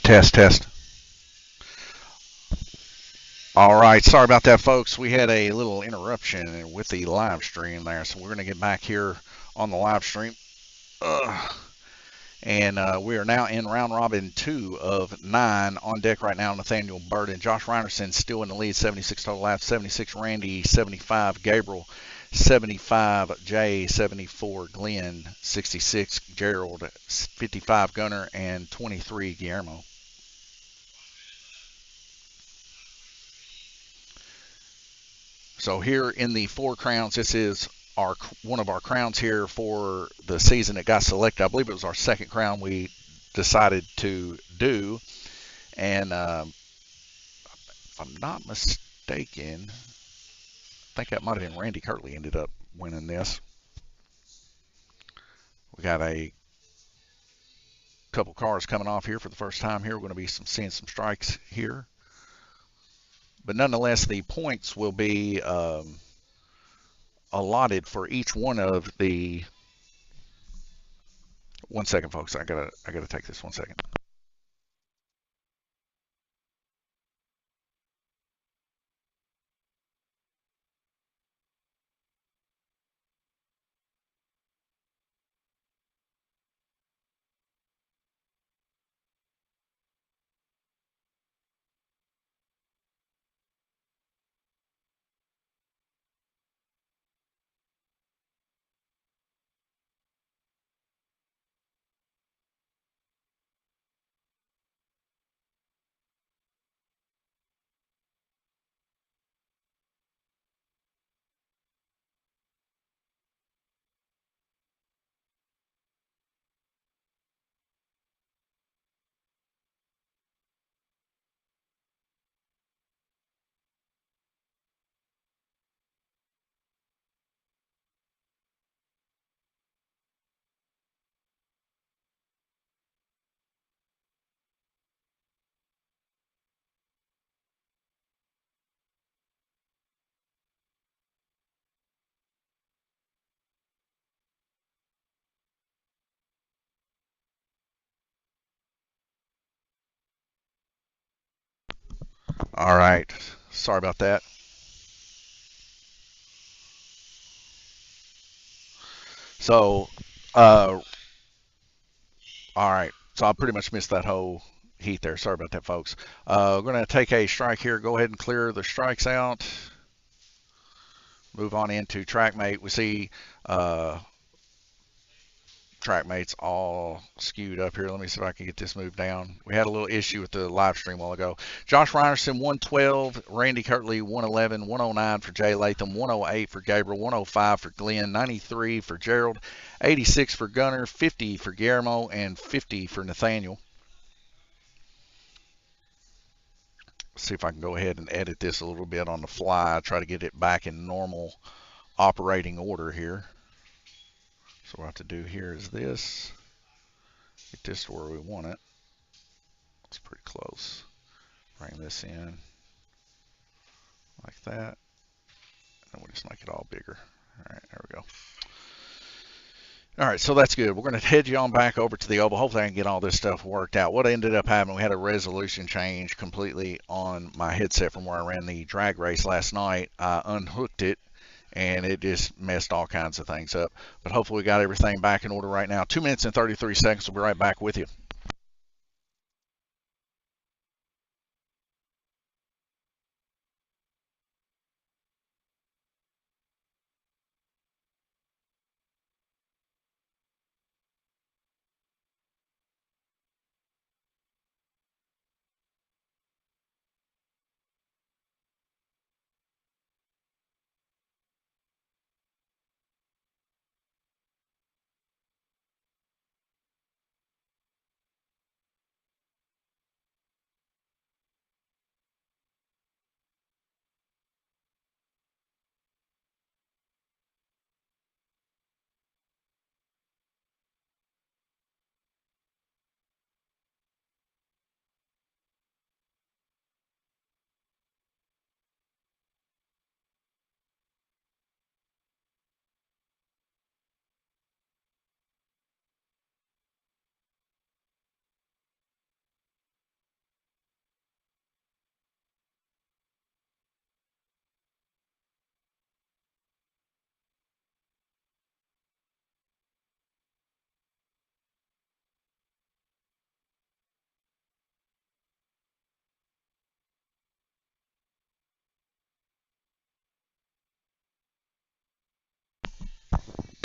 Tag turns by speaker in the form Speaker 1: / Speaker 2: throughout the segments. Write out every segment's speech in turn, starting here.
Speaker 1: Test, test. All right, sorry about that, folks. We had a little interruption with the live stream there, so we're going to get back here on the live stream. And we are now in round robin 2 of 9. On deck right now, Nathaniel Burden. Josh Reinerson still in the lead, 76 total laps, 76 Randy, 75 Gabriel, 75 Jay, 74 Glenn, 66 Gerald, 55 Gunner, and 23 Guillermo. So here in the 4 crowns, this is one of our crowns here for the season that got selected. I believe it was our second crown we decided to do. And if I'm not mistaken, I think that might have been Randy Kirtley ended up winning this. We got a couple cars coming off here for the first time here. We're going to be seeing some strikes here. But nonetheless, the points will be allotted for each one of the. One second, folks. I gotta take this 1 second. All right. Sorry about that. So, all right. So I pretty much missed that whole heat there. Sorry about that, folks. We're going to take a strike here. Go ahead and clear the strikes out. Move on into TrackMate. We see TrackMate's all skewed up here. Let me see if I can get this moved down. We had a little issue with the live stream a while ago. Josh Reinerson, 112. Randy Kirtley, 111. 109 for Jay Latham. 108 for Gabriel. 105 for Glenn. 93 for Gerald. 86 for Gunner. 50 for Guillermo. And 50 for Nathaniel. See if I can go ahead and edit this a little bit on the fly. Try to get it back in normal operating order here. So what I have to do here is this. Get this to where we want it. It's pretty close. Bring this in like that. And we'll just make it all bigger. All right, there we go. All right, so that's good. We're going to head you on back over to the oval. Hopefully I can get all this stuff worked out. What ended up happening, we had a resolution change completely on my headset from where I ran the drag race last night. I unhooked it, and it just messed all kinds of things up. But hopefully we got everything back in order right now. 2 minutes and 33 seconds. We'll be right back with you.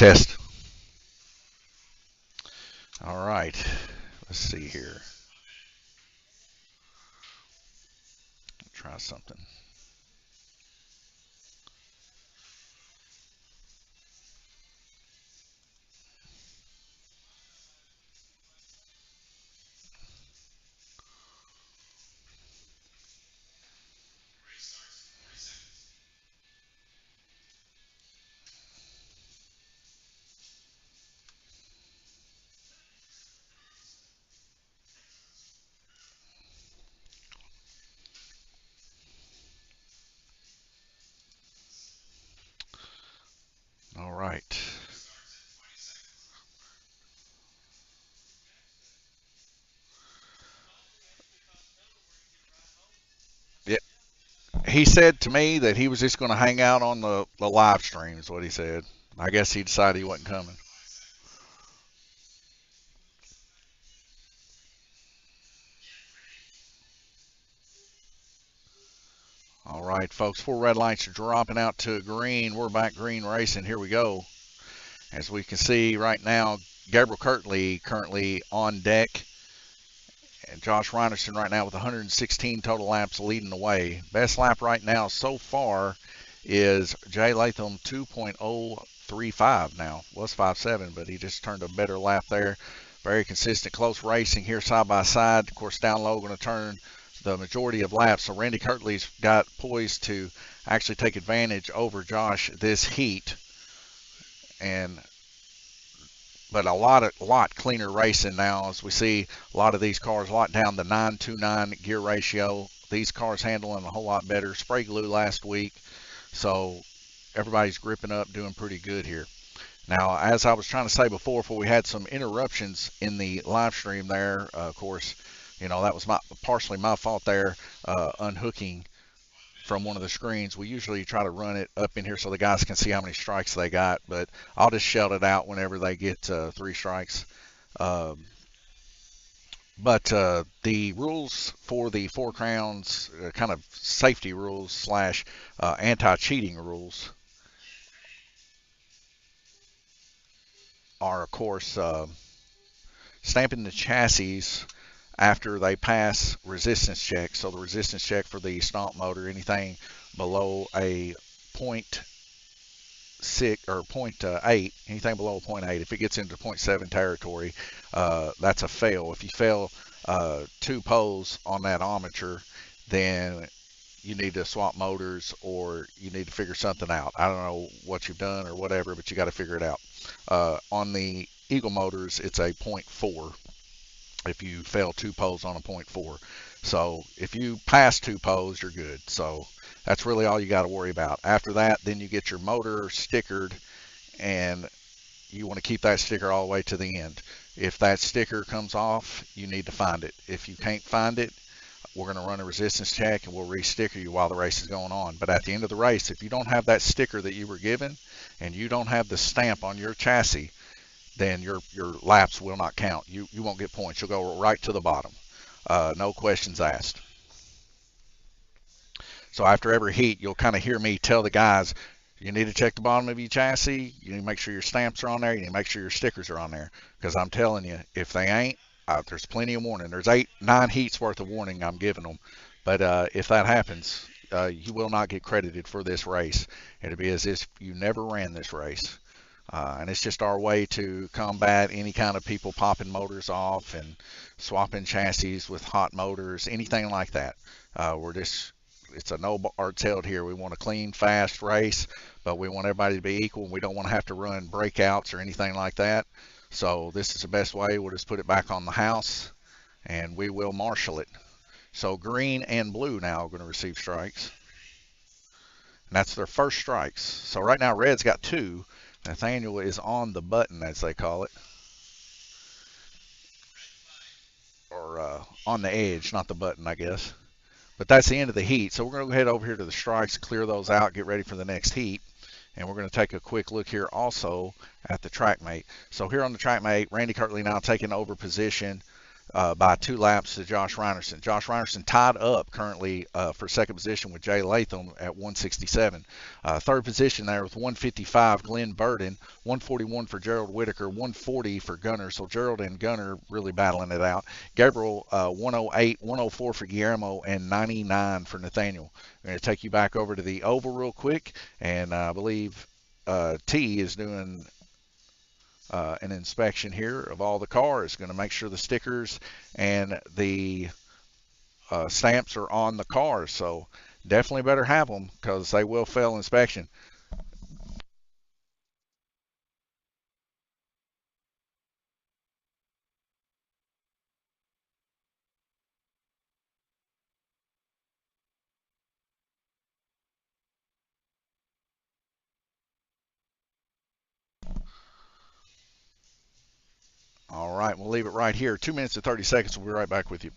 Speaker 1: Test. All right. Let's see here. Try something. All right. Yeah. He said to me that he was just going to hang out on the live stream, is what he said. I guess he decided he wasn't coming. All right, folks, 4 red lights are dropping out to green. We're back green racing. Here we go. As we can see right now, Gabriel Kirtley currently on deck. And Josh Reinerson right now with 116 total laps leading the way. Best lap right now so far is Jay Latham 2.035 now. Was 5.7, but he just turned a better lap there. Very consistent, close racing here side by side. Of course, down low going to turn the majority of laps. So Randy Kirtley's got poised to actually take advantage over Josh this heat. But a lot cleaner racing now, as we see a lot of these cars a lot down the 9-2-9 gear ratio. These cars handling a whole lot better. Spray glue last week, so everybody's gripping up, doing pretty good here. Now, as I was trying to say before we had some interruptions in the live stream there, of course, you know, that was partially my fault there, unhooking from one of the screens. We usually try to run it up in here so the guys can see how many strikes they got, but I'll just shout it out whenever they get 3 strikes. But the rules for the 4 Crowns, kind of safety rules / anti-cheating rules, are, of course, stamping the chassis after they pass resistance check. So the resistance check for the stomp motor, anything below a 0.6 or 0.8, anything below a 0.8, if it gets into 0.7 territory, that's a fail. If you fail 2 poles on that armature, then you need to swap motors or you need to figure something out. I don't know what you've done or whatever, but you got to figure it out. On the Eagle motors, it's a 0.4 if you fail 2 poles on a 0.4. So if you pass 2 poles, you're good. So that's really all you got to worry about. After that, then you get your motor stickered, and you want to keep that sticker all the way to the end. If that sticker comes off, you need to find it. If you can't find it, we're going to run a resistance check and we'll re-sticker you while the race is going on. But at the end of the race, if you don't have that sticker that you were given and you don't have the stamp on your chassis, then your laps will not count. You won't get points. You'll go right to the bottom. No questions asked. So after every heat, you'll kind of hear me tell the guys, you need to check the bottom of your chassis. You need to make sure your stamps are on there. You need to make sure your stickers are on there. Because I'm telling you, if they ain't, there's plenty of warning. There's 9 heats worth of warning I'm giving them. But if that happens, you will not get credited for this race. It'll be as if you never ran this race. And it's just our way to combat any kind of people popping motors off and swapping chassis with hot motors, anything like that. It's a no arts held here. We want a clean, fast race, but we want everybody to be equal. We don't want to have to run breakouts or anything like that. So this is the best way. We'll just put it back on the house and we will marshal it. So green and blue now are going to receive strikes. And that's their first strikes. So right now red's got 2. Nathaniel is on the button, as they call it. Or on the edge, not the button, I guess. But that's the end of the heat. So we're going to go ahead over here to the strikes, clear those out, get ready for the next heat. And we're going to take a quick look here also at the track mate. So here on the track mate, Randy Kirtley now taking over position. by 2 laps to Josh Reinerson. Josh Reinerson tied up currently for second position with Jay Latham at 167. Third position there with 155, Glenn Burden. 141 for Gerald Whitaker, 140 for Gunner. So Gerald and Gunner really battling it out. Gabriel 108, 104 for Guillermo, and 99 for Nathaniel. I'm going to take you back over to the oval real quick, and I believe T is doing an inspection here of all the cars. Going to make sure the stickers and the stamps are on the cars. So definitely better have them because they will fail inspection. All right, we'll leave it right here. 2 minutes and 30 seconds. We'll be right back with you.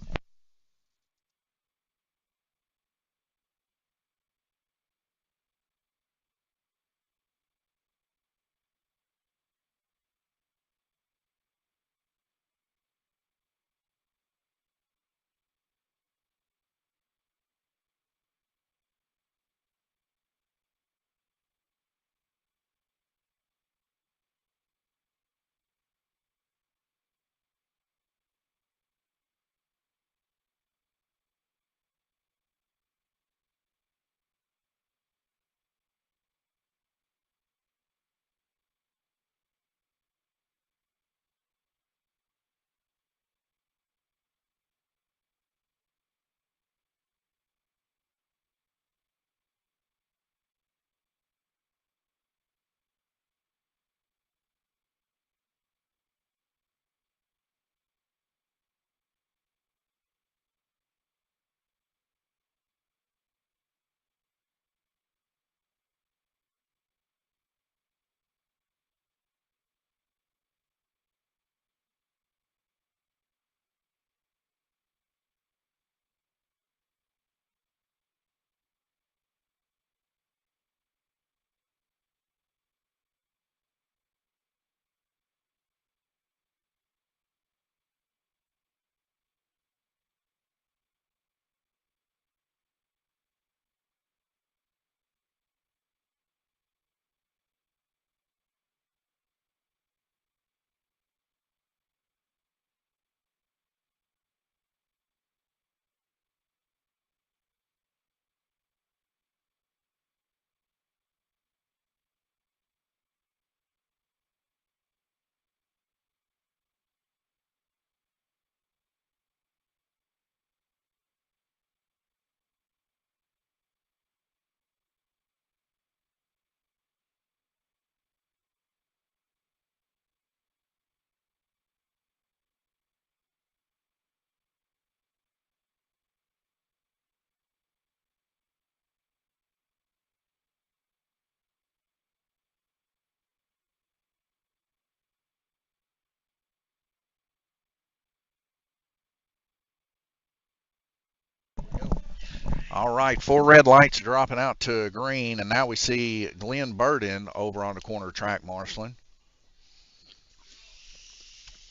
Speaker 1: All right, 4 red lights dropping out to green, and now we see Glenn Burden over on the corner track marshaling.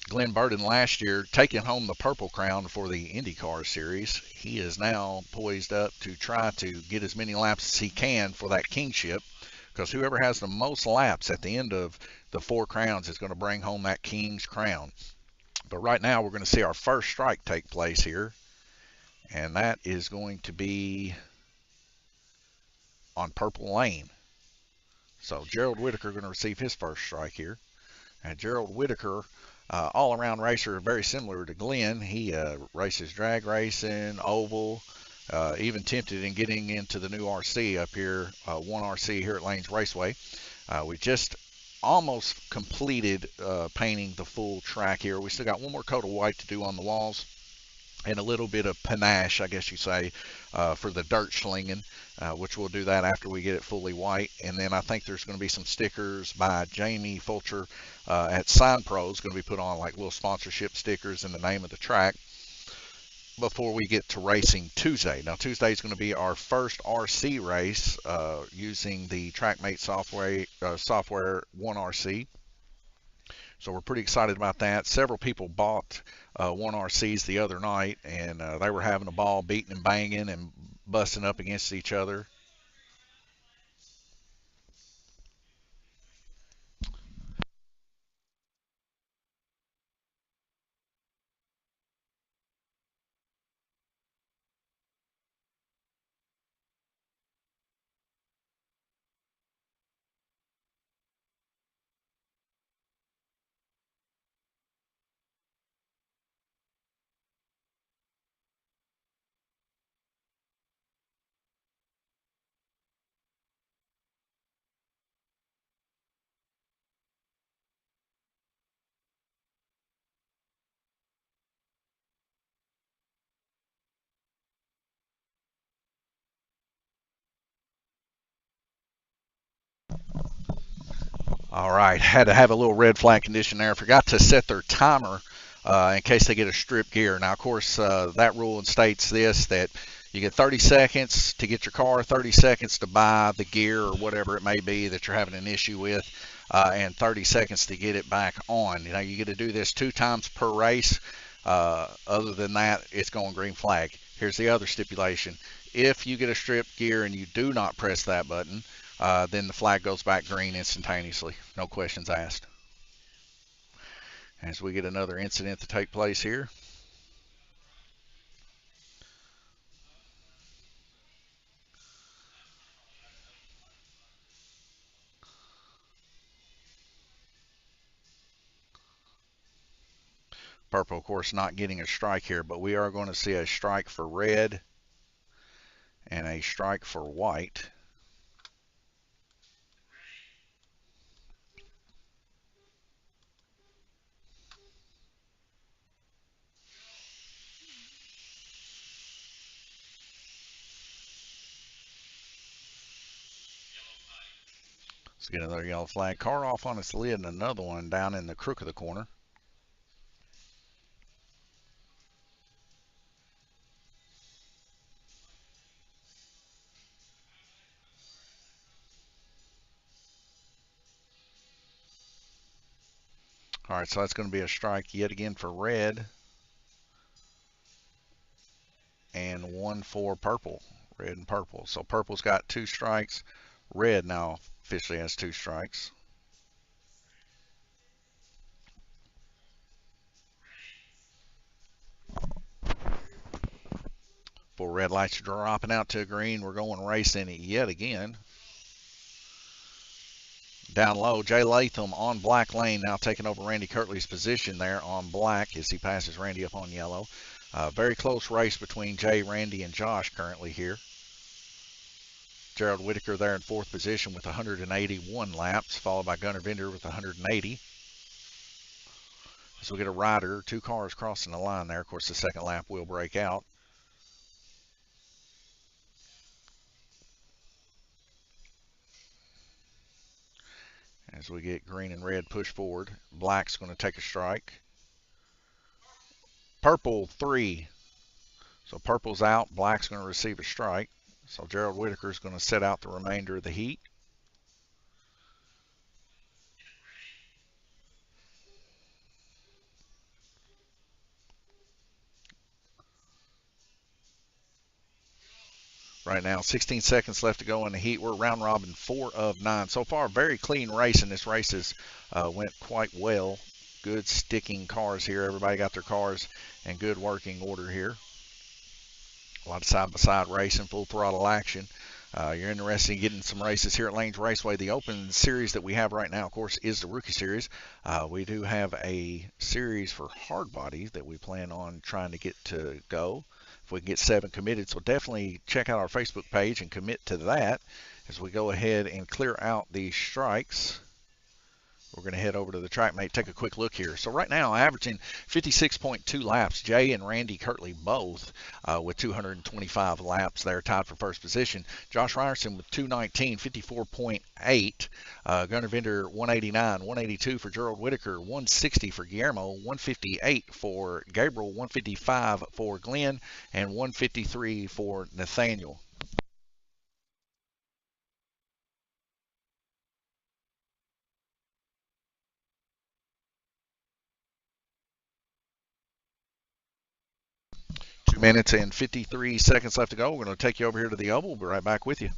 Speaker 1: Glenn Burden last year taking home the Purple Crown for the IndyCar Series. He is now poised up to try to get as many laps as he can for that kingship, because whoever has the most laps at the end of the 4 crowns is going to bring home that King's Crown. But right now we're going to see our first strike take place here, and that is going to be on Purple Lane. So Gerald Whitaker going to receive his first strike here. And Gerald Whitaker, all-around racer, very similar to Glenn. He races drag racing, oval, even tempted in getting into the new RC up here, 1RC here at Lanes Raceway. We just almost completed painting the full track here. We still got one more coat of white to do on the walls, and a little bit of panache, I guess you say, for the dirt slinging, which we'll do that after we get it fully white. And then I think there's going to be some stickers by Jamie Fulcher at Sign Pros, going to be put on like little sponsorship stickers and the name of the track before we get to racing Tuesday. Now Tuesday is going to be our first RC race using the TrackMate software 1RC. So we're pretty excited about that. Several people bought 1RCs the other night, and they were having a ball beating and banging and busting up against each other. All right, had to have a little red flag condition there. Forgot to set their timer in case they get a strip gear. Now, of course, that rule states this, that you get 30 seconds to get your car, 30 seconds to buy the gear or whatever it may be that you're having an issue with, and 30 seconds to get it back on. You know, you get to do this 2 times per race. Other than that, it's going green flag. Here's the other stipulation. If you get a strip gear and you do not press that button, then the flag goes back green instantaneously. No questions asked. As we get another incident to take place here. Purple, of course, not getting a strike here, but we are going to see a strike for red and a strike for white. Let's get another yellow flag. Car off on its lid and another one down in the crook of the corner. All right, so that's going to be a strike yet again for red and one for purple. Red and purple. So purple's got 2 strikes. Red now officially has 2 strikes. Four red lights are dropping out to green. We're going racing yet again. Down low, Jay Latham on black lane, now taking over Randy Kirtley's position there on black as he passes Randy up on yellow. Very close race between Jay, Randy, and Josh currently here. Gerald Whitaker there in 4th position with 181 laps, followed by Gunnar Vender with 180. So we get a rider, 2 cars crossing the line there. Of course, the second lap will break out. As we get green and red push forward, black's going to take a strike. Purple 3. So purple's out, black's going to receive a strike. So Gerald Whitaker is going to set out the remainder of the heat. Right now, 16 seconds left to go in the heat. We're round robin 4 of 9. So far, very clean race, and this race has went quite well. Good sticking cars here. Everybody got their cars in good working order here. A lot of side-by-side racing, full throttle action. You're interested in getting some races here at Lanes Raceway. The open series that we have right now, of course, is the Rookie Series. We do have a series for hard bodies that we plan on trying to get to go. If we can get 7 committed, so definitely check out our Facebook page and commit to that as we go ahead and clear out these strikes. We're going to head over to the track mate, take a quick look here. So right now, averaging 56.2 laps. Jay and Randy Kirtley both with 225 laps there, tied for first position. Josh Ryerson with 219, 54.8. Gunnar Vender 189, 182 for Gerald Whitaker, 160 for Guillermo, 158 for Gabriel, 155 for Glenn, and 153 for Nathaniel. 2 minutes and 53 seconds left to go. We're going to take you over here to the oval. We'll be right back with you.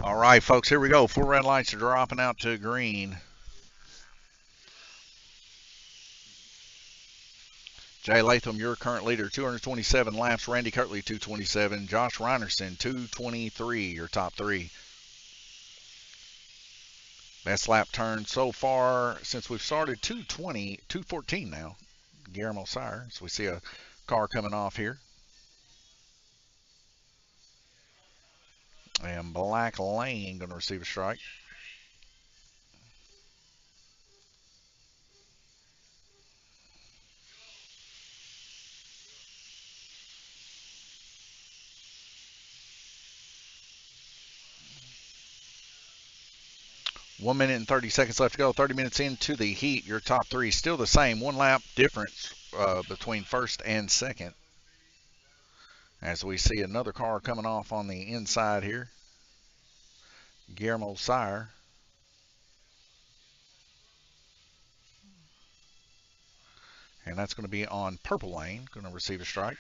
Speaker 1: All right, folks, here we go. 4 red lights are dropping out to green. Jay Latham, your current leader, 227 laps. Randy Kirtley, 227. Josh Reinerson, 223, your top 3. Best lap turn so far since we've started, 220, 214 now. Guillermo Sire. So we see a car coming off here. And Black Lane going to receive a strike. One minute and 30 seconds left to go. 30 minutes into the heat. Your top 3 still the same. 1 lap difference between first and second. As we see another car coming off on the inside here. Guillermo Sire. And that's going to be on Purple Lane. Going to receive a strike.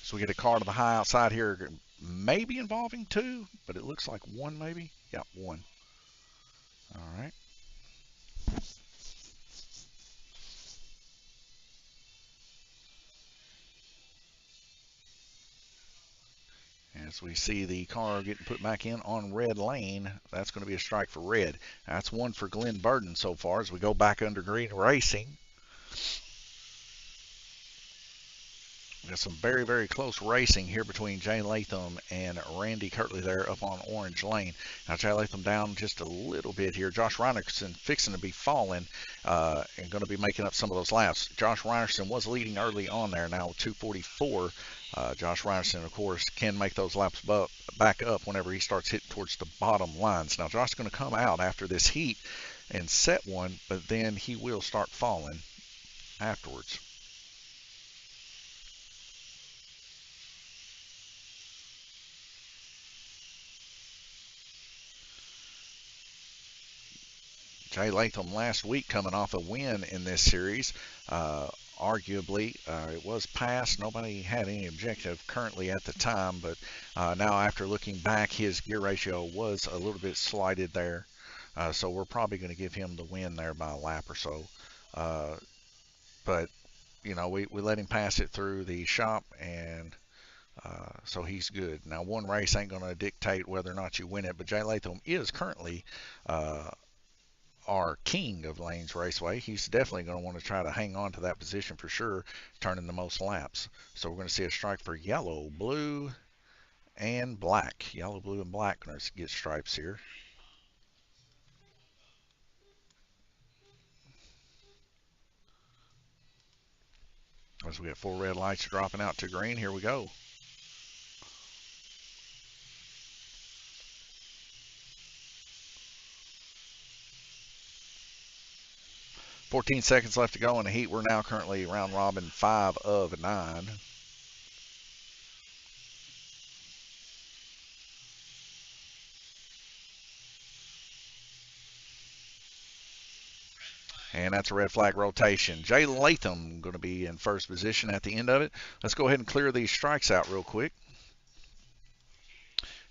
Speaker 1: So we get a car to the high outside here, maybe involving 2, but it looks like 1 maybe. Yeah, 1. All right. As we see the car getting put back in on red lane, that's going to be a strike for red. That's 1 for Glenn Burden so far as we go back under green racing. Got some very, very close racing here between Jay Latham and Randy Kirtley there up on Orange Lane. Now Jay Latham down just a little bit here. Josh Reinerson fixing to be falling and going to be making up some of those laps. Josh Reinerson was leading early on there, now 244. Josh Reinerson, of course, can make those laps back up whenever he starts hitting towards the bottom lines. Now Josh's going to come out after this heat and set one, but then he will start falling afterwards. Jay Latham last week coming off a win in this series. Arguably, it was passed. Nobody had any objective currently at the time, but now after looking back, his gear ratio was a little bit slighted there. So we're probably going to give him the win there by a lap or so. But, you know, we let him pass it through the shop, and so he's good. Now, one race ain't going to dictate whether or not you win it, but Jay Latham is currently our king of Lanes Raceway. He's definitely going to want to try to hang on to that position for sure, turning the most laps. So we're going to see a strike for yellow, blue, and black. Yellow, blue, and black going to get stripes here. As we get 4 red lights dropping out to green, here we go. "14 seconds left to go in the heat. We're now currently round robin 5 of 9. And that's a red flag rotation. Jay Latham going to be in first position at the end of it. Let's go ahead and clear these strikes out real quick.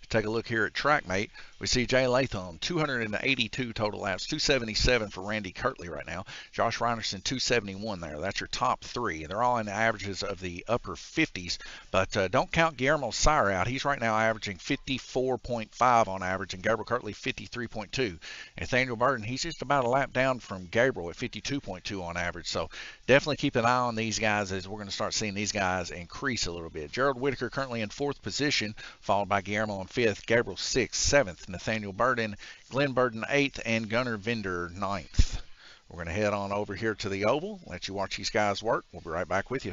Speaker 1: Take a look here at TrackMate. We see Jay Latham, 282 total laps, 277 for Randy Kirtley right now. Josh Reinerson, 271 there. That's your top 3. They're all in the averages of the upper 50s, but don't count Guillermo Sire out. He's right now averaging 54.5 on average, and Gabriel Kirtley, 53.2. Nathaniel Burton, he's just about a lap down from Gabriel at 52.2 on average, so definitely keep an eye on these guys as we're going to start seeing these guys increase a little bit. Gerald Whitaker currently in 4th position, followed by Guillermo in 5th, Gabriel 6th, 7th, Nathaniel Burden, Glenn Burden 8th, and Gunnar Vender 9th. We're going to head on over here to the oval, let you watch these guys work. We'll be right back with you.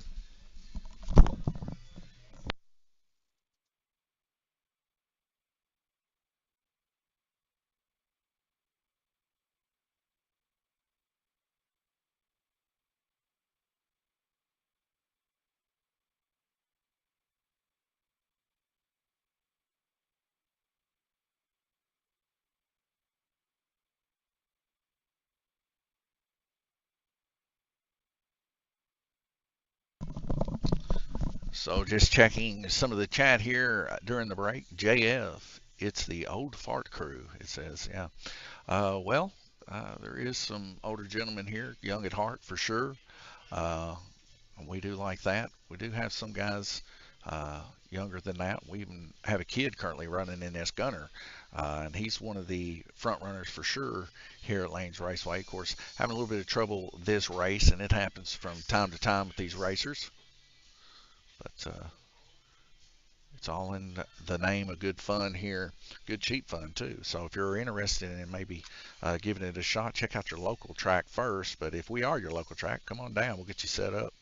Speaker 1: So just checking some of the chat here during the break. JF, it's the old fart crew, it says. Yeah. There is some older gentlemen here, young at heart for sure. Uh, we do like that. We do have some guys younger than that. We even have a kid currently running in this Gunner, and he's one of the front runners for sure here at Lanes Raceway. Of course, having a little bit of trouble this race, and it happens from time to time with these racers. But it's all in the name of good fun here, good cheap fun too. So if you're interested in maybe giving it a shot, check out your local track first. But if we are your local track, come on down. We'll get you set up.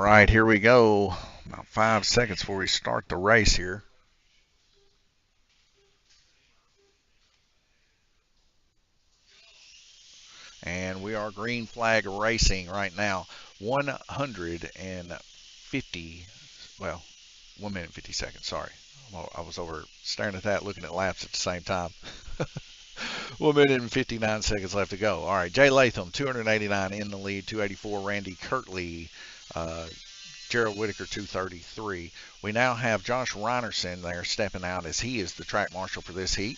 Speaker 1: right, here we go. About 5 seconds before we start the race here. And we are green flag racing right now. 150, well, 1 minute 50 seconds, sorry. I was over staring at that, looking at laps at the same time. 1 minute and 59 seconds left to go. All right, Jay Latham, 289 in the lead, 284. Randy Kirtley, Gerald Whitaker, 233. We now have Josh Reinerson there stepping out as he is the track marshal for this heat.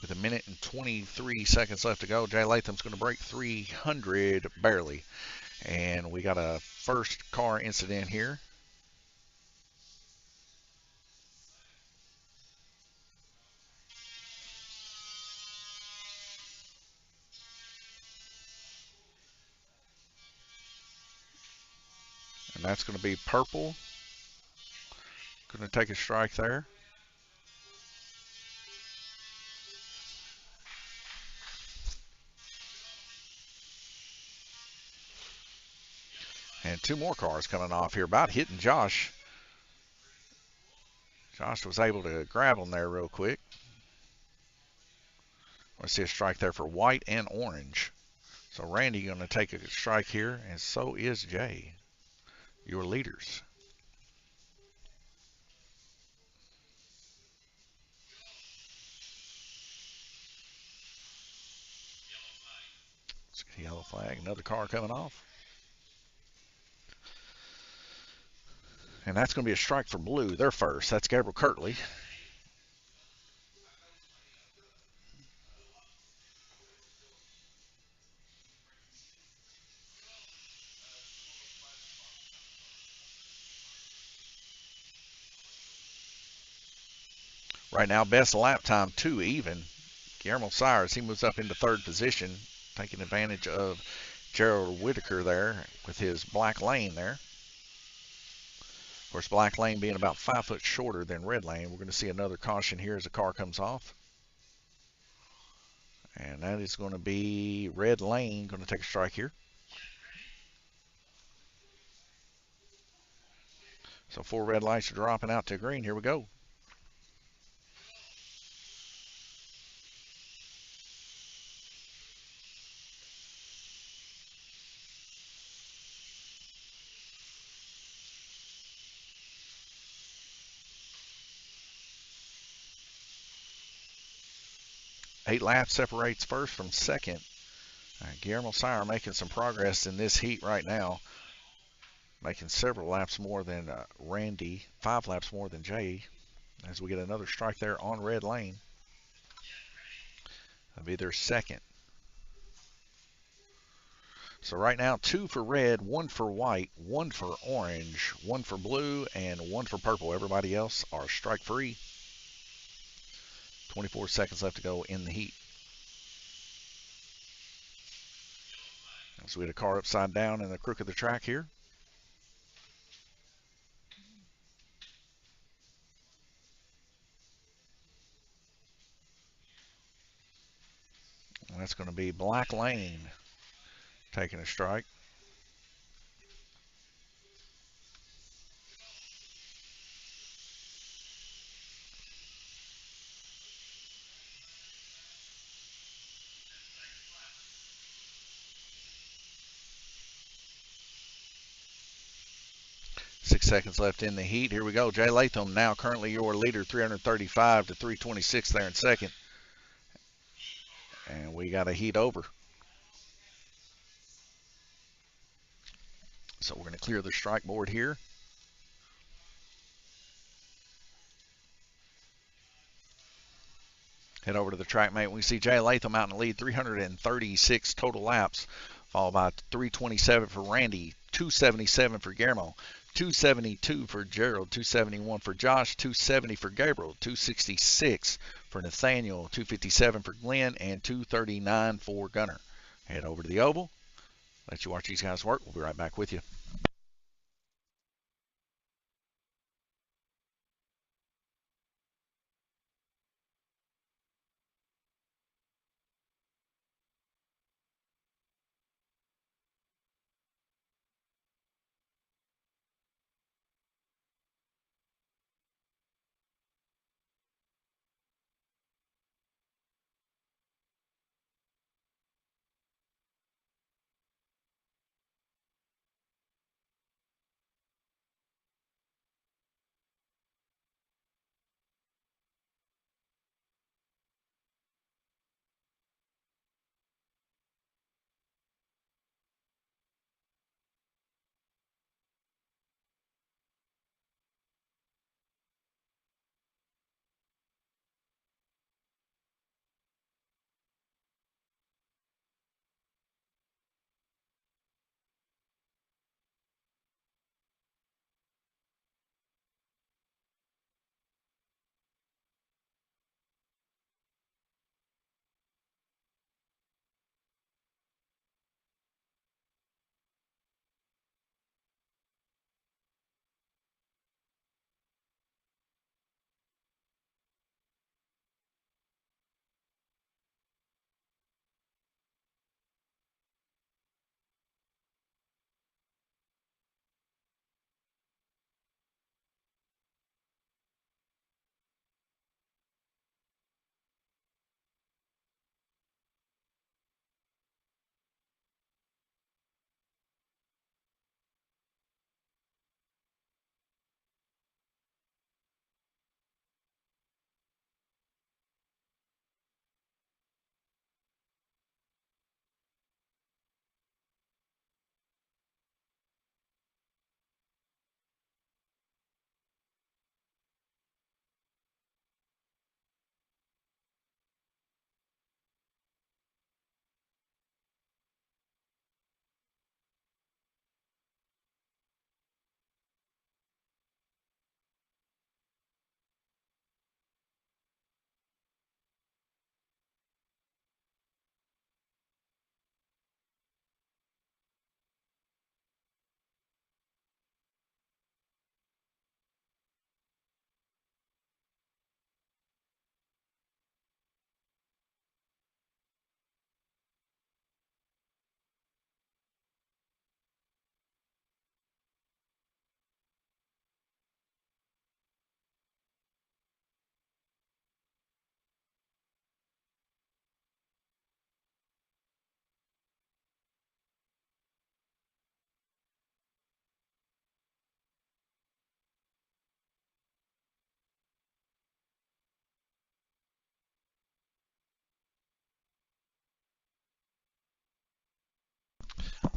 Speaker 1: With 1 minute and 23 seconds left to go, Jay Latham's going to break 300 barely. And we got a first car incident here. And that's going to be purple. Going to take a strike there. And 2 more cars coming off here, about hitting Josh. Josh was able to grab him there real quick. I see a strike there for white and orange. So Randy going to take a strike here, and so is Jay, your leaders. Yellow flag, another car coming off. And that's going to be a strike for blue. They're first. That's Gabriel Kirtley. Right now, best lap time, 2 even. Guillermo Cyrus, he moves up into 3rd position, taking advantage of Gerald Whitaker there with his black lane there. Of course, black lane being about 5 foot shorter than red lane. We're going to see another caution here as the car comes off. And that is going to be red lane going to take a strike here. So 4 red lights are dropping out to green. Here we go. Eight laps separates first from second. Guillermo Sire making some progress in this heat right now. Making several laps more than Randy. 5 laps more than Jay. As we get another strike there on red lane. That'll be their second. So right now, 2 for red, 1 for white, 1 for orange, 1 for blue, and 1 for purple. Everybody else are strike free. 24 seconds left to go in the heat. So we had a car upside down in the crook of the track here. And that's going to be black lane taking a strike. Six seconds left in the heat. Here we go. Jay Latham now currently your leader, 335 to 326 there in second. And we got a heat over. So we're going to clear the strike board here. Head over to the track mate. We see Jay Latham out in the lead, 336 total laps, followed by 327 for Randy, 277 for Guillermo, 272 for Gerald, 271 for Josh, 270 for Gabriel, 266 for Nathaniel, 257 for Glenn, and 239 for Gunner. Head over to the oval. Let you watch these guys work. We'll be right back with you.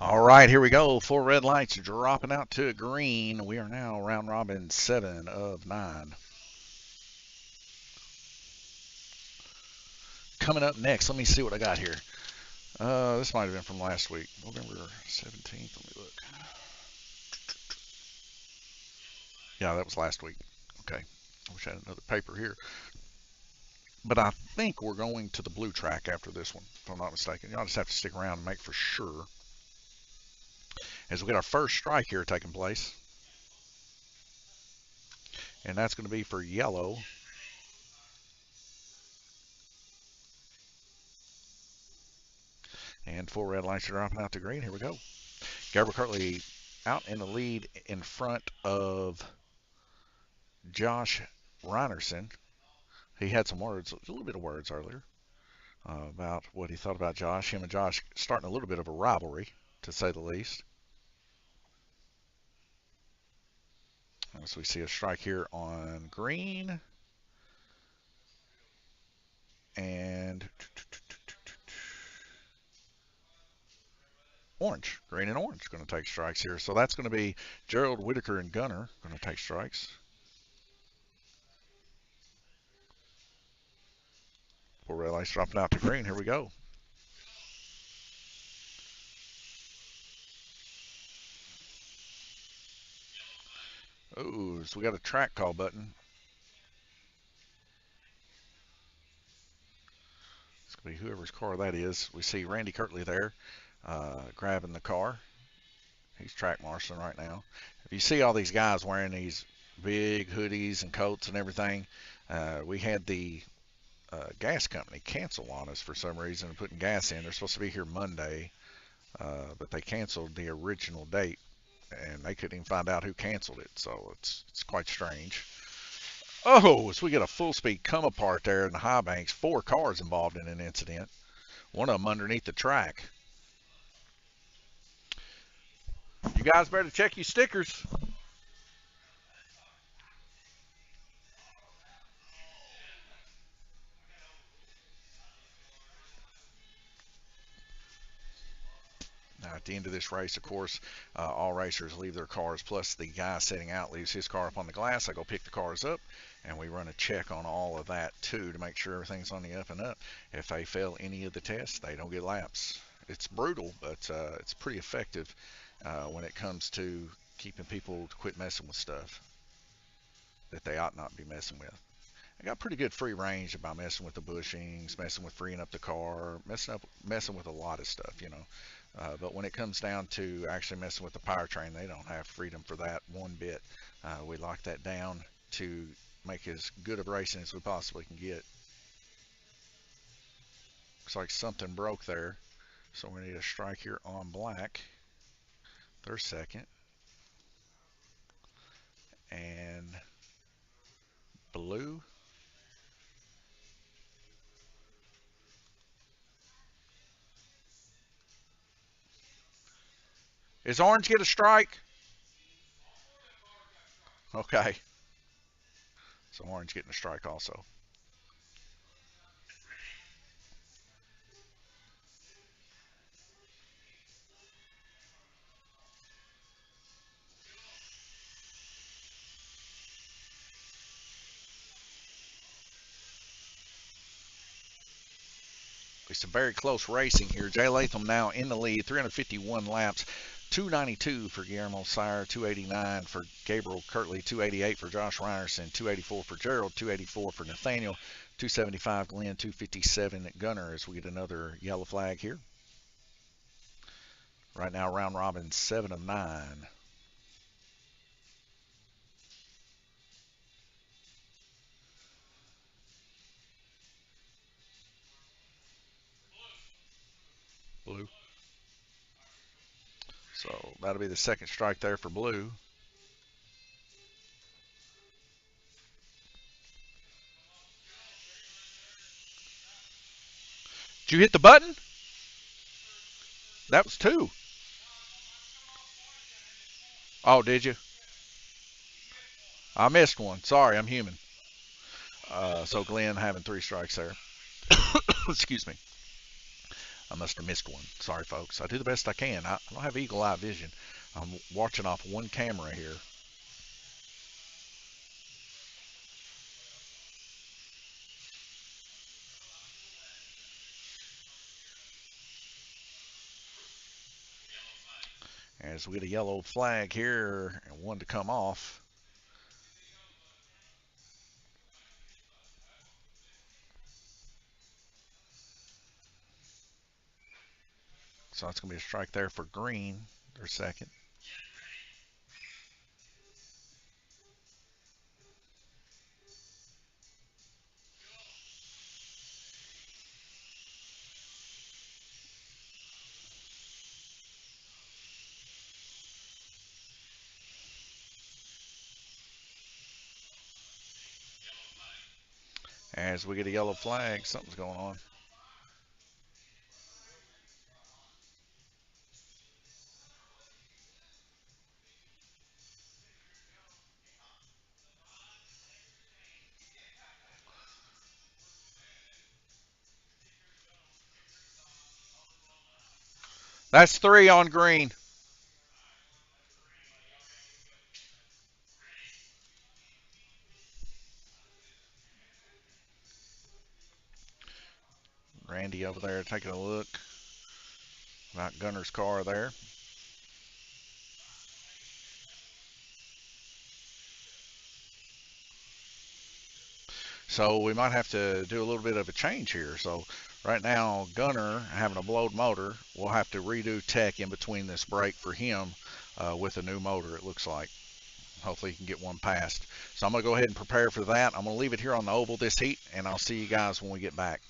Speaker 1: All right, here we go. 4 red lights dropping out to green. We are now round robin 7 of 9. Coming up next, let me see what I got here. This might have been from last week, November 17th. Let me look. Yeah, that was last week. Okay. I wish I had another paper here. But I think we're going to the blue track after this one, if I'm not mistaken. Y'all just have to stick around and make for sure. As we get our first strike here taking place. And that's going to be for yellow. And 4 red lights are dropping out to green. Here we go. Gabriel Kirtley out in the lead in front of Josh Reinerson. He had some words, a little bit of words earlier about what he thought about Josh. Him and Josh starting a little bit of a rivalry, to say the least. As we see a strike here on green. And orange, green and orange going to take strikes here. So that's going to be Gerald, Whitaker, and Gunner going to take strikes. 4 red lights dropping out to green. Here we go. Oh, so we got a track call button. It's going to be whoever's car that is. We see Randy Kirtley there grabbing the car. He's track marshaling right now. If you see all these guys wearing these big hoodies and coats and everything, we had the gas company cancel on us for some reason and putting gas in. They're supposed to be here Monday, but they canceled the original date, and they couldn't even find out who canceled it. So it's quite strange. Oh, so we get a full speed come apart there in the high banks. 4 cars involved in an incident. One of them underneath the track. You guys better check your stickers. Now, at the end of this race, of course, all racers leave their cars, plus the guy setting out leaves his car up on the glass. I go pick the cars up, and we run a check on all of that, too, to make sure everything's on the up and up. If they fail any of the tests, they don't get laps. It's brutal, but it's pretty effective when it comes to keeping people to quit messing with stuff that they ought not be messing with. I got pretty good free range about messing with the bushings, messing with freeing up the car, messing with a lot of stuff, you know. But when it comes down to actually messing with the powertrain, they don't have freedom for that one bit. We lock that down to make as good of racing as we possibly can get. Looks like something broke there, so we need a strike here on black. Their second. And blue. Is orange get a strike? Okay. So orange getting a strike also. It's some very close racing here. Jay Latham now in the lead, 351 laps, 292 for Guillermo Sire, 289 for Gabriel Kirtley, 288 for Josh Reinerson, 284 for Gerald, 284 for Nathaniel, 275 Glenn, 257 Gunner as we get another yellow flag here. Right now, round robin 7 of 9. Blue. So that'll be the second strike there for blue. Did you hit the button? That was 2. Oh, did you? I missed one. Sorry, I'm human. So Glenn having 3 strikes there. Excuse me. I must have missed one. Sorry, folks. I do the best I can. I don't have eagle eye vision. I'm watching off one camera here. As we get a yellow flag here and one to come off. So it's going to be a strike there for green, their second. As we get a yellow flag, something's going on. That's 3 on green. Randy over there taking a look about Gunner's car there. So we might have to do a little bit of a change here. So right now, Gunner having a blowed motor, we'll have to redo tech in between this break for him with a new motor, it looks like. Hopefully he can get one passed. So I'm going to go ahead and prepare for that. I'm going to leave it here on the oval this heat, and I'll see you guys when we get back.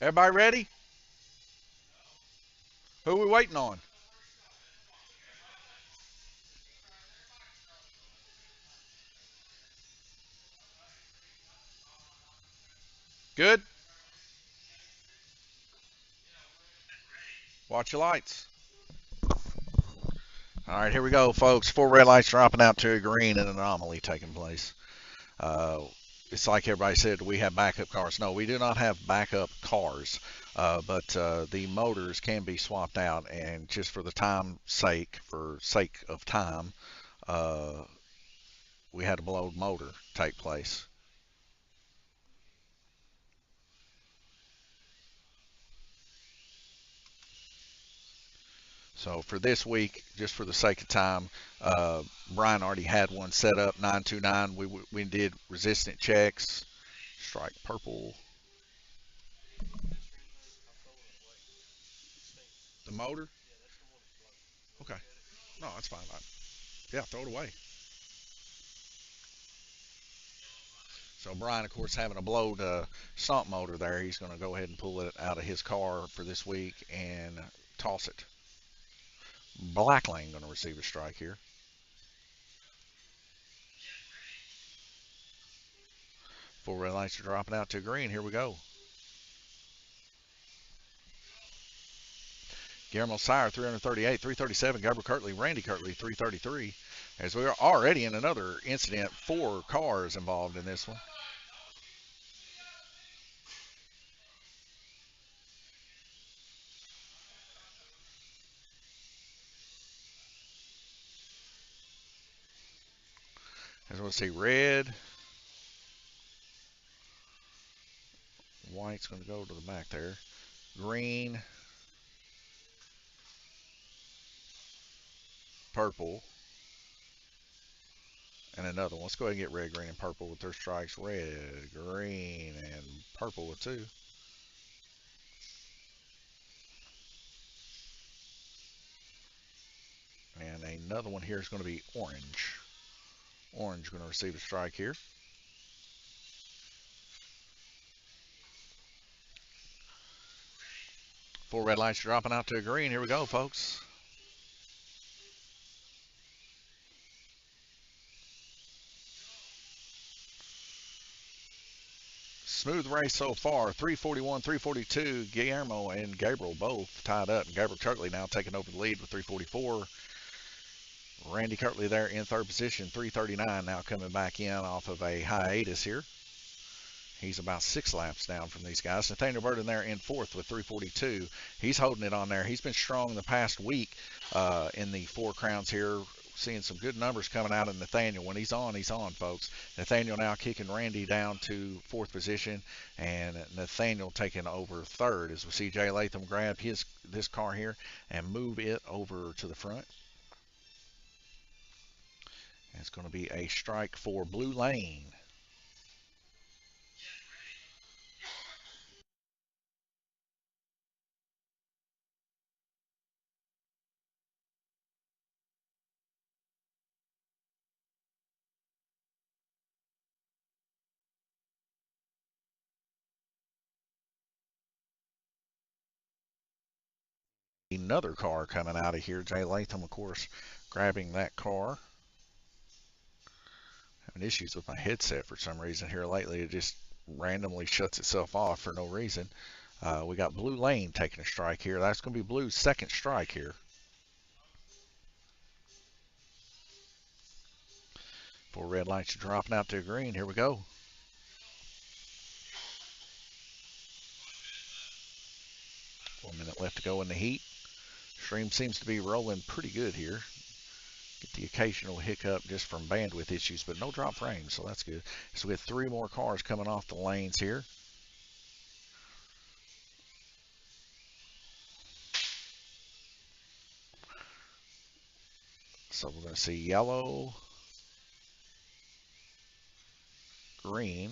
Speaker 1: Everybody ready? Who are we waiting on? Good? Watch your lights. All right, here we go, folks. 4 red lights dropping out to a green, and an anomaly taking place. Uh, it's like everybody said, we have backup cars. No, we do not have backup cars, but the motors can be swapped out, and just for the time sake, for sake of time, uh, we had a blown motor take place. So for this week, just for the sake of time, Brian already had one set up, 929. We did resistant checks, strike purple. The motor? Okay. No, that's fine. Yeah, throw it away. So Brian, of course, having a blowed sump motor there, he's going to go ahead and pull it out of his car for this week and toss it. Black Lane going to receive a strike here. 4 red lights are dropping out to green. Here we go. Guillermo Sire, 338, 337. Gabriel Kirtley, Randy Kirtley, 333. As we are already in another incident, 4 cars involved in this one. As we'll see, red, white's going to go to the back there. Green, purple, and another one. Let's go ahead and get red, green, and purple with their strikes. Red, green, and purple with 2. And another one here is going to be orange. Orange going to receive a strike here. 4 red lights dropping out to a green. Here we go, folks. Smooth race so far. 341, 342. Guillermo and Gabriel both tied up. And Gabriel Kirtley now taking over the lead with 344. Randy Kirtley there in 3rd position, 339. Now coming back in off of a hiatus here. He's about 6 laps down from these guys. Nathaniel Burden there in 4th with 342. He's holding it on there. He's been strong the past week in the 4 crowns here. Seeing some good numbers coming out of Nathaniel. When he's on, folks. Nathaniel now kicking Randy down to 4th position, and Nathaniel taking over 3rd as we see Jay Latham grab this car here and move it over to the front. And it's going to be a strike for Blue Lane. Another car coming out of here. Jay Latham, of course, grabbing that car. Having issues with my headset for some reason here lately. It just randomly shuts itself off for no reason. We got Blue Lane taking a strike here. That's going to be Blue's 2nd strike here. 4 red lights are dropping out to green. Here we go. One minute left to go in the heat. Stream seems to be rolling pretty good here. Get the occasional hiccup just from bandwidth issues, but no drop frames, so that's good. So we have 3 more cars coming off the lanes here. So we're going to see yellow, green,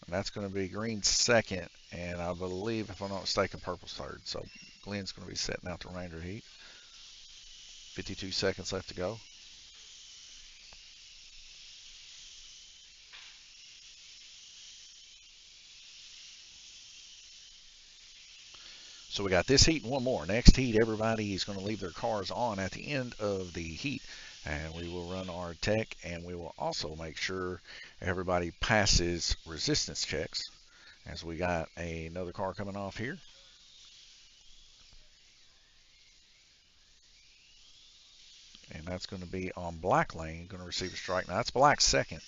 Speaker 1: and that's going to be green's 2nd, and I believe, if I'm not mistaken, purple's 3rd. So Glenn's going to be setting out the remainder of the heat. 52 seconds left to go. So we got this heat and one more. Next heat, everybody is going to leave their cars on at the end of the heat, and we will run our tech, and we will also make sure everybody passes resistance checks, as we got another car coming off here. And that's going to be on black lane, going to receive a strike. Now that's black second.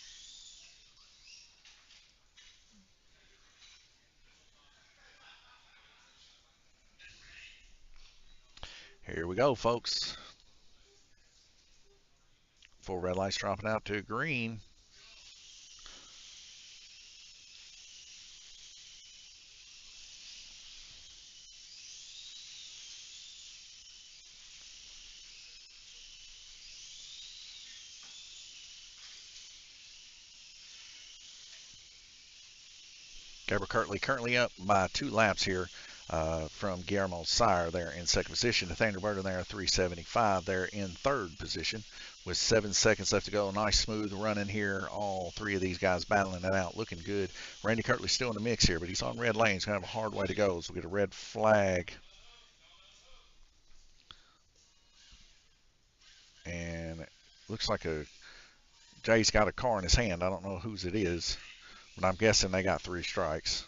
Speaker 1: Here we go, folks. 4 red lights dropping out to green. Gabriel Kirtley currently up by 2 laps here from Guillermo Sire there in second position. Nathaniel Burton there 375 there in third position with 7 seconds left to go. Nice smooth running here. All 3 of these guys battling it out, looking good. Randy Kirtley still in the mix here, but he's on red lane. He's going to have a hard way to go. So we get a red flag. And it looks like Jay's got a car in his hand. I don't know whose it is, but I'm guessing they got 3 strikes.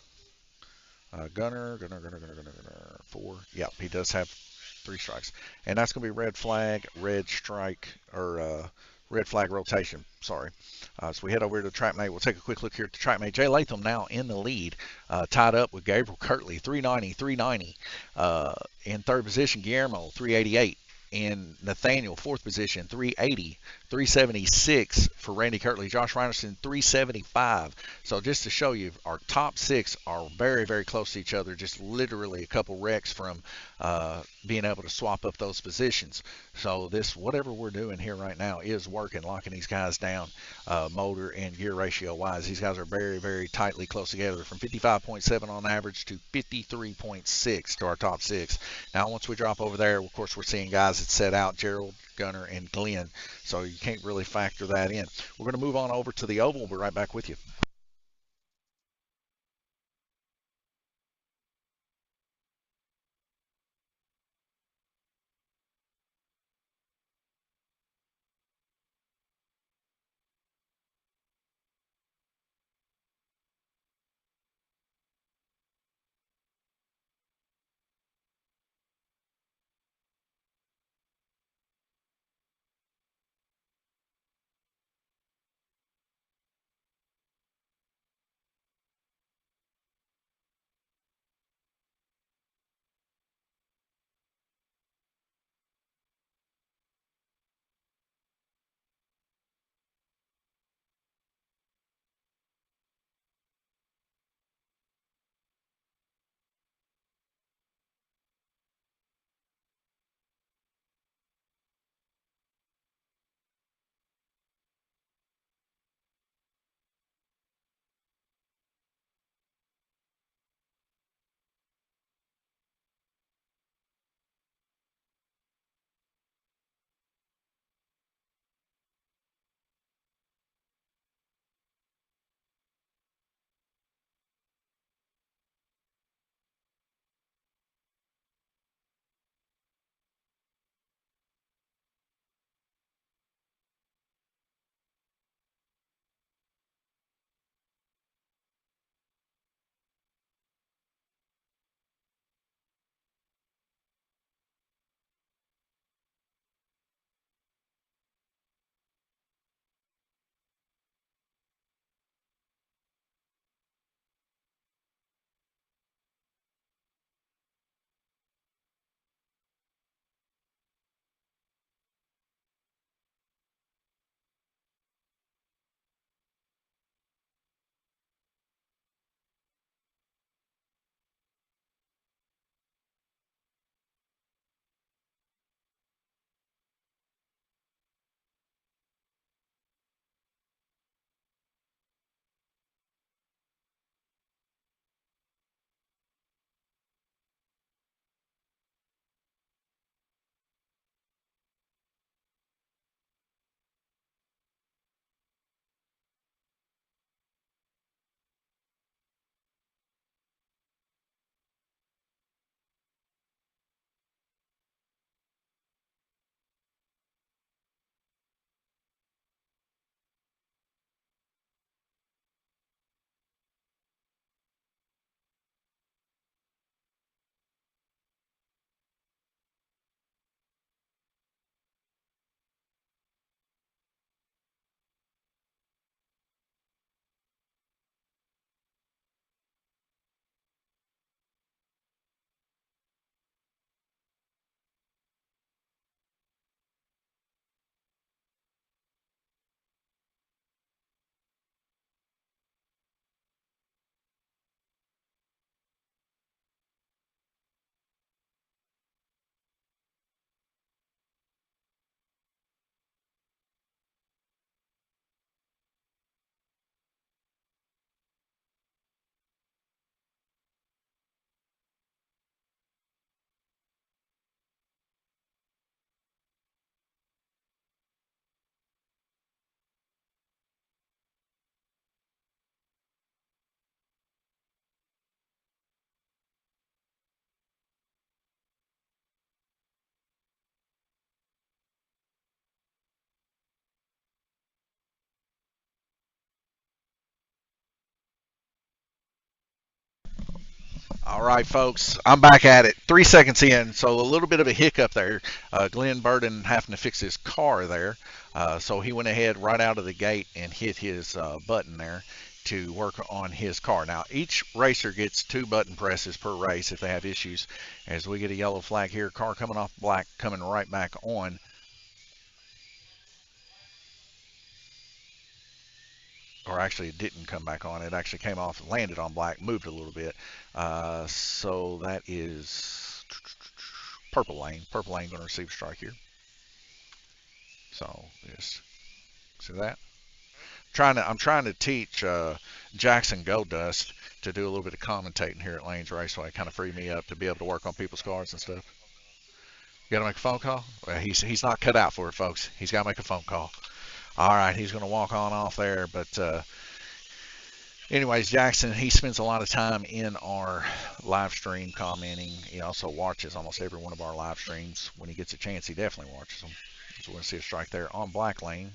Speaker 1: Gunner, 4. Yep, he does have 3 strikes. And that's going to be red flag, red strike, or red flag rotation. Sorry. So we head over to the track mate. We'll take a quick look here at the track mate. Jay Latham now in the lead, tied up with Gabriel Kirtley, 390. In third position, Guillermo, 388. In Nathaniel, fourth position, 380, 376 for Randy Kirtley. Josh Reinerson, 375. So just to show you, our top 6 are very, very close to each other, just literally a couple wrecks from being able to swap up those positions. So this, whatever we're doing here right now, is working, locking these guys down motor and gear ratio wise. These guys are very, very tightly close together, from 55.7 on average to 53.6 to our top 6. Now once we drop over there, of course, we're seeing guys that set out, Gerald, Gunner, and Glenn, so you can't really factor that in. We're going to move on over to the oval. We'll be right back with you. All right, folks, I'm back at it. 3 seconds in, so a little bit of a hiccup there. Glenn Burden having to fix his car there. So he went ahead right out of the gate and hit his button there to work on his car. Now, each racer gets 2 button presses per race if they have issues. As we get a yellow flag here, car coming off black, coming right back on. Or actually it didn't come back on. It actually came off and landed on black, moved a little bit. So that is purple lane. Purple lane going to receive a strike here. So just see that. I'm trying to teach Jackson Goldust to do a little bit of commentating here at Lanes Raceway. Kind of free me up to be able to work on people's cars and stuff. You got to make a phone call? Well, he's not cut out for it, folks. He's got to make a phone call. All right, he's going to walk on off there, but anyways, Jackson, he spends a lot of time in our live stream commenting. He also watches almost every one of our live streams. When he gets a chance, he definitely watches them. So we're going to see a strike there on black lane.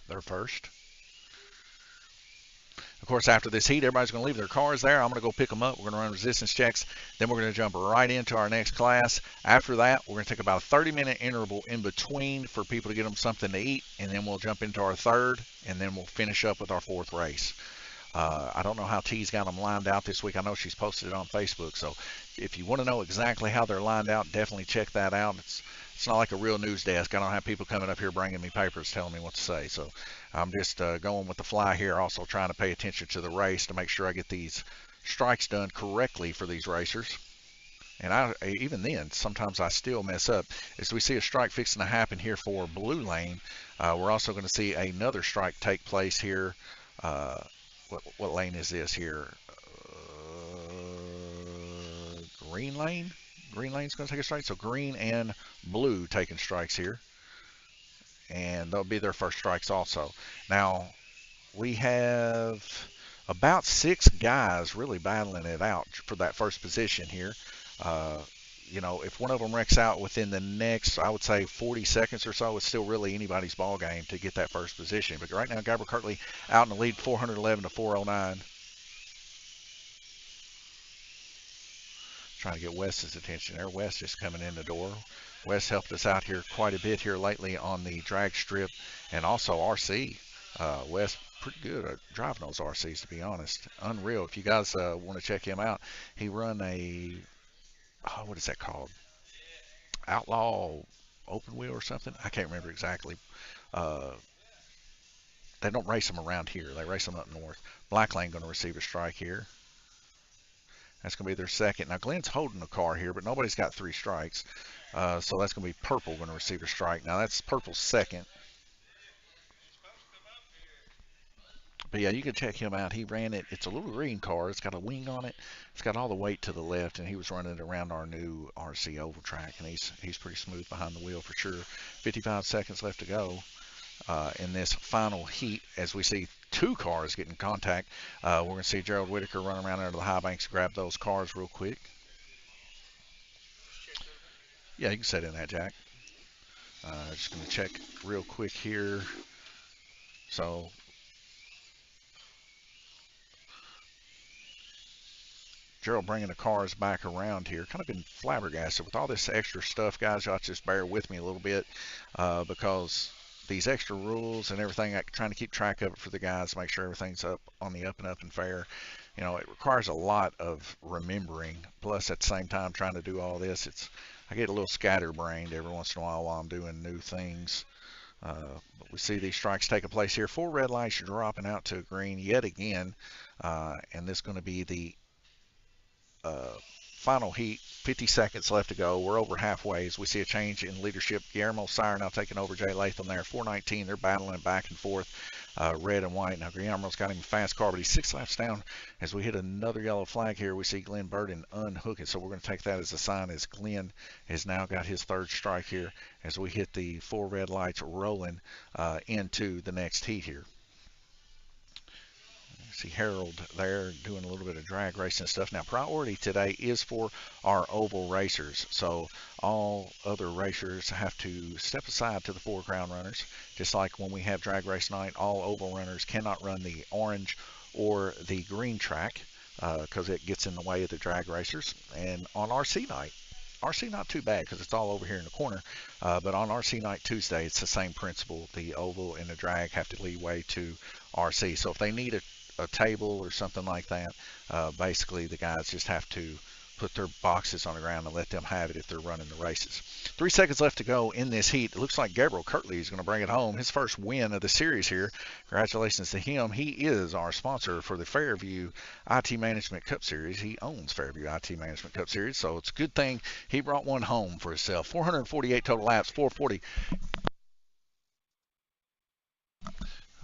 Speaker 1: They're first. Of course, after this heat, everybody's going to leave their cars there. I'm going to go pick them up. We're going to run resistance checks. Then we're going to jump right into our next class. After that, we're going to take about a 30-minute interval in between for people to get them something to eat. And then we'll jump into our third, and then we'll finish up with our fourth race. I don't know how T's got them lined out this week. I know she's posted it on Facebook. So if you want to know exactly how they're lined out, definitely check that out. It's not like a real news desk. I don't have people coming up here bringing me papers telling me what to say. So I'm just going with the fly here, also trying to pay attention to the race to make sure I get these strikes done correctly for these racers. And even then, sometimes I still mess up. As we see a strike fixing to happen here for blue lane, we're also going to see another strike take place here. What lane is this here? Green lane? Green lane's going to take a strike. So green and blue taking strikes here. And they'll be their first strikes also. Now, we have about 6 guys really battling it out for that first position here. You know, if one of them wrecks out within the next, I would say 40 seconds or so, it's still really anybody's ball game to get that first position. But right now, Gabriel Kirtley out in the lead, 411 to 409. Trying to get Wes's attention there. Wes just coming in the door. Wes helped us out here quite a bit here lately on the drag strip and also RC. Wes pretty good at driving those RCs, to be honest. Unreal. If you guys want to check him out, he run a, what is that called? Outlaw open wheel or something? I can't remember exactly. They don't race them around here. They race them up north. Black lane going to receive a strike here. That's going to be their second. Now, Glenn's holding the car here, but nobody's got 3 strikes. So that's going to be purple going to receive a strike. Now, that's purple's second. But, yeah, you can check him out. He ran it. It's a little green car. It's got a wing on it. It's got all the weight to the left, and he was running it around our new RC oval track, and he's pretty smooth behind the wheel for sure. 55 seconds left to go in this final heat as we see 2 cars get in contact. We're going to see Gerald Whitaker run around under the high banks, grab those cars real quick. Yeah, you can set in that, Jack. Just going to check real quick here. So Gerald bringing the cars back around here. Kind of been flabbergasted with all this extra stuff, guys. Y'all just bear with me a little bit because these extra rules and everything, I'm trying to keep track of it for the guys, make sure everything's up on the up and fair. You know, it requires a lot of remembering. Plus, at the same time, trying to do all this, I get a little scatterbrained every once in a while I'm doing new things. But we see these strikes taking place here. 4 red lights are dropping out to green yet again. And this is going to be the final heat. 50 seconds left to go. We're over halfway as we see a change in leadership. Guillermo Sire now taking over Jay Latham there. 419. They're battling back and forth, red and white. Now Guillermo's got him a fast car, but he's 6 laps down. As we hit another yellow flag here, we see Glenn Burden unhook it. So we're going to take that as a sign as Glenn has now got his 3rd strike here as we hit the 4 red lights rolling into the next heat here. See Harold there doing a little bit of drag racing stuff. Now, priority today is for our oval racers. So all other racers have to step aside to the foreground runners. Just like when we have drag race night, all oval runners cannot run the orange or the green track. because it gets in the way of the drag racers. And on RC night, RC not too bad because it's all over here in the corner, but on RC night Tuesday, it's the same principle. The oval and the drag have to lead way to RC. So if they need a table or something like that, basically the guys just have to put their boxes on the ground and let them have it if they're running the races. 3 seconds left to go in this heat. It looks like Gabriel Kirtley is going to bring it home. His first win of the series here. Congratulations to him. He is our sponsor for the Fairview IT Management Cup Series. He owns Fairview IT Management Cup Series, so it's a good thing he brought one home for himself. 448 total laps, 440.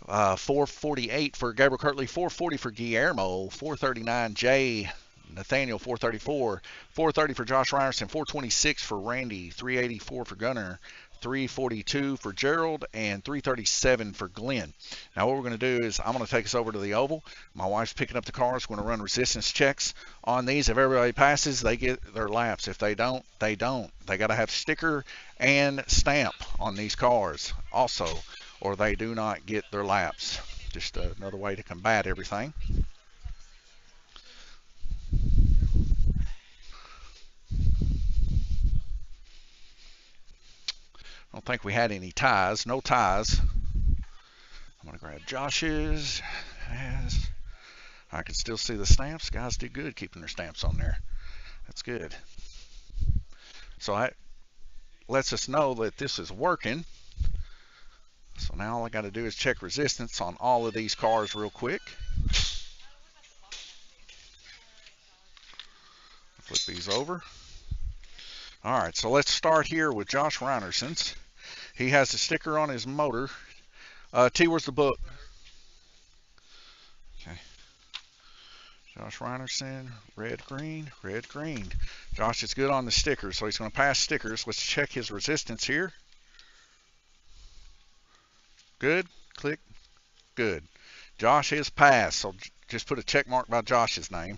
Speaker 1: 448 for Gabriel Kirtley, 440 for Guillermo, 439 Jay, Nathaniel 434, 430 for Josh Ryerson, 426 for Randy, 384 for Gunner, 342 for Gerald, and 337 for Glenn. Now what we're going to do is I'm going to take us over to the oval. My wife's picking up the cars. We're going to run resistance checks on these. If everybody passes, they get their laps. If they don't, they don't. They got to have sticker and stamp on these cars also, or they do not get their laps. Just another way to combat everything. I don't think we had any ties. No ties. I'm going to grab Josh's. I can still see the stamps. Guys do good keeping their stamps on there. That's good. So that lets us know that this is working. So now all I got to do is check resistance on all of these cars real quick. Flip these over. All right, so let's start here with Josh Reinerson's. He has a sticker on his motor. T, where's the book? Okay. Josh Reinerson, red, green, red, green. Josh is good on the stickers, so he's going to pass stickers. Let's check his resistance here. Good. Click. Good. Josh is passed, so just put a check mark by Josh's name.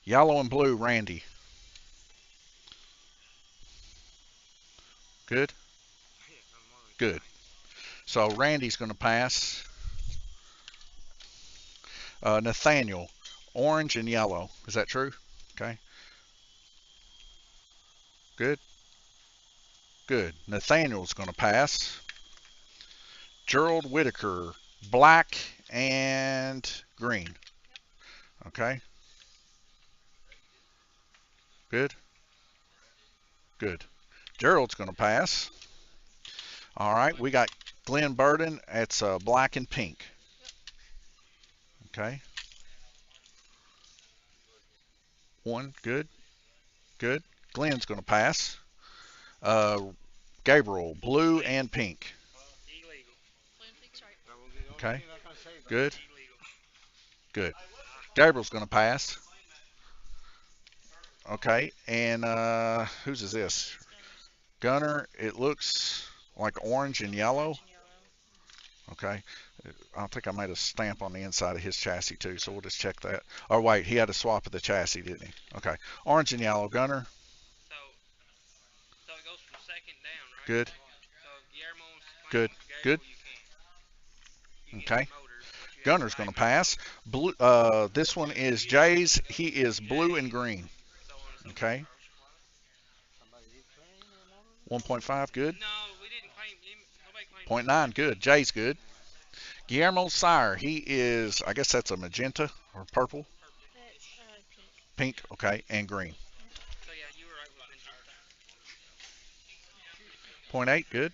Speaker 1: Yellow and blue, Randy. Good? Good. So Randy's going to pass. Nathaniel, orange and yellow. Is that true? Okay. Good. Good. Nathaniel's going to pass. Gerald Whitaker, black and green. Okay. Good. Good. Gerald's going to pass. All right, we got Glenn Burden. It's black and pink. Okay. One, good. Good. Glenn's going to pass. Gabriel, blue and pink. Okay. Good. Good. Gabriel's going to pass. Okay, and whose is this? Gunner, it looks like orange and yellow. Okay, I think I made a stamp on the inside of his chassis too, so we'll just check that. Oh wait, he had a swap of the chassis, didn't he? Okay, orange and yellow, Gunner.
Speaker 2: So it goes from second down, right?
Speaker 1: Good.
Speaker 2: So Guillermo's
Speaker 1: Good. Good. Okay. Gunner's going to pass. Blue. This one is Jay's. He is blue and green. Okay. 1.5, good.
Speaker 2: No, we didn't claim him. Nobody claimed
Speaker 1: 0.9, good. Jay's good. Guillermo Sire, he is, I guess that's a magenta or purple.
Speaker 3: That's
Speaker 1: Pink, okay, and green.
Speaker 2: So yeah, you were right with
Speaker 1: 0.8, good.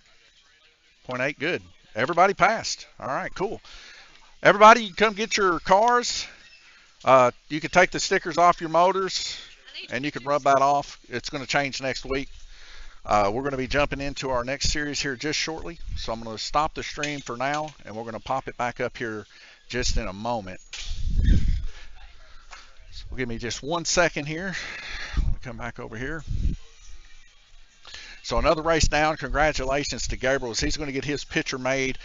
Speaker 1: 0.8, good. Everybody passed. All right, cool. Everybody, you can come get your cars. You can take the stickers off your motors, and you can rub that off. It's going to change next week. We're going to be jumping into our next series here just shortly. So I'm going to stop the stream for now, and we're going to pop it back up here just in a moment. So give me just 1 second here. Let me come back over here. So another race down. Congratulations to Gabriel. He's going to get his picture made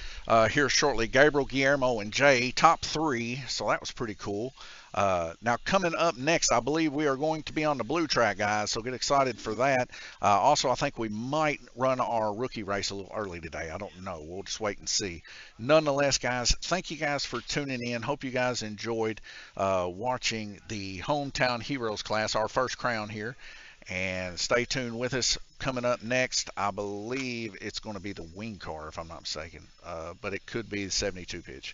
Speaker 1: here shortly. Gabriel, Guillermo, and Jay, top three. So that was pretty cool. Now coming up next, I believe we are going to be on the blue track, guys, so get excited for that. Also, I think we might run our rookie race a little early today. I don't know. We'll just wait and see. Nonetheless, guys, thank you guys for tuning in. Hope you guys enjoyed watching the Hometown Heroes class, our first crown here. And stay tuned with us. Coming up next, I believe it's going to be the wing car, if I'm not mistaken, but it could be the 72 pitch.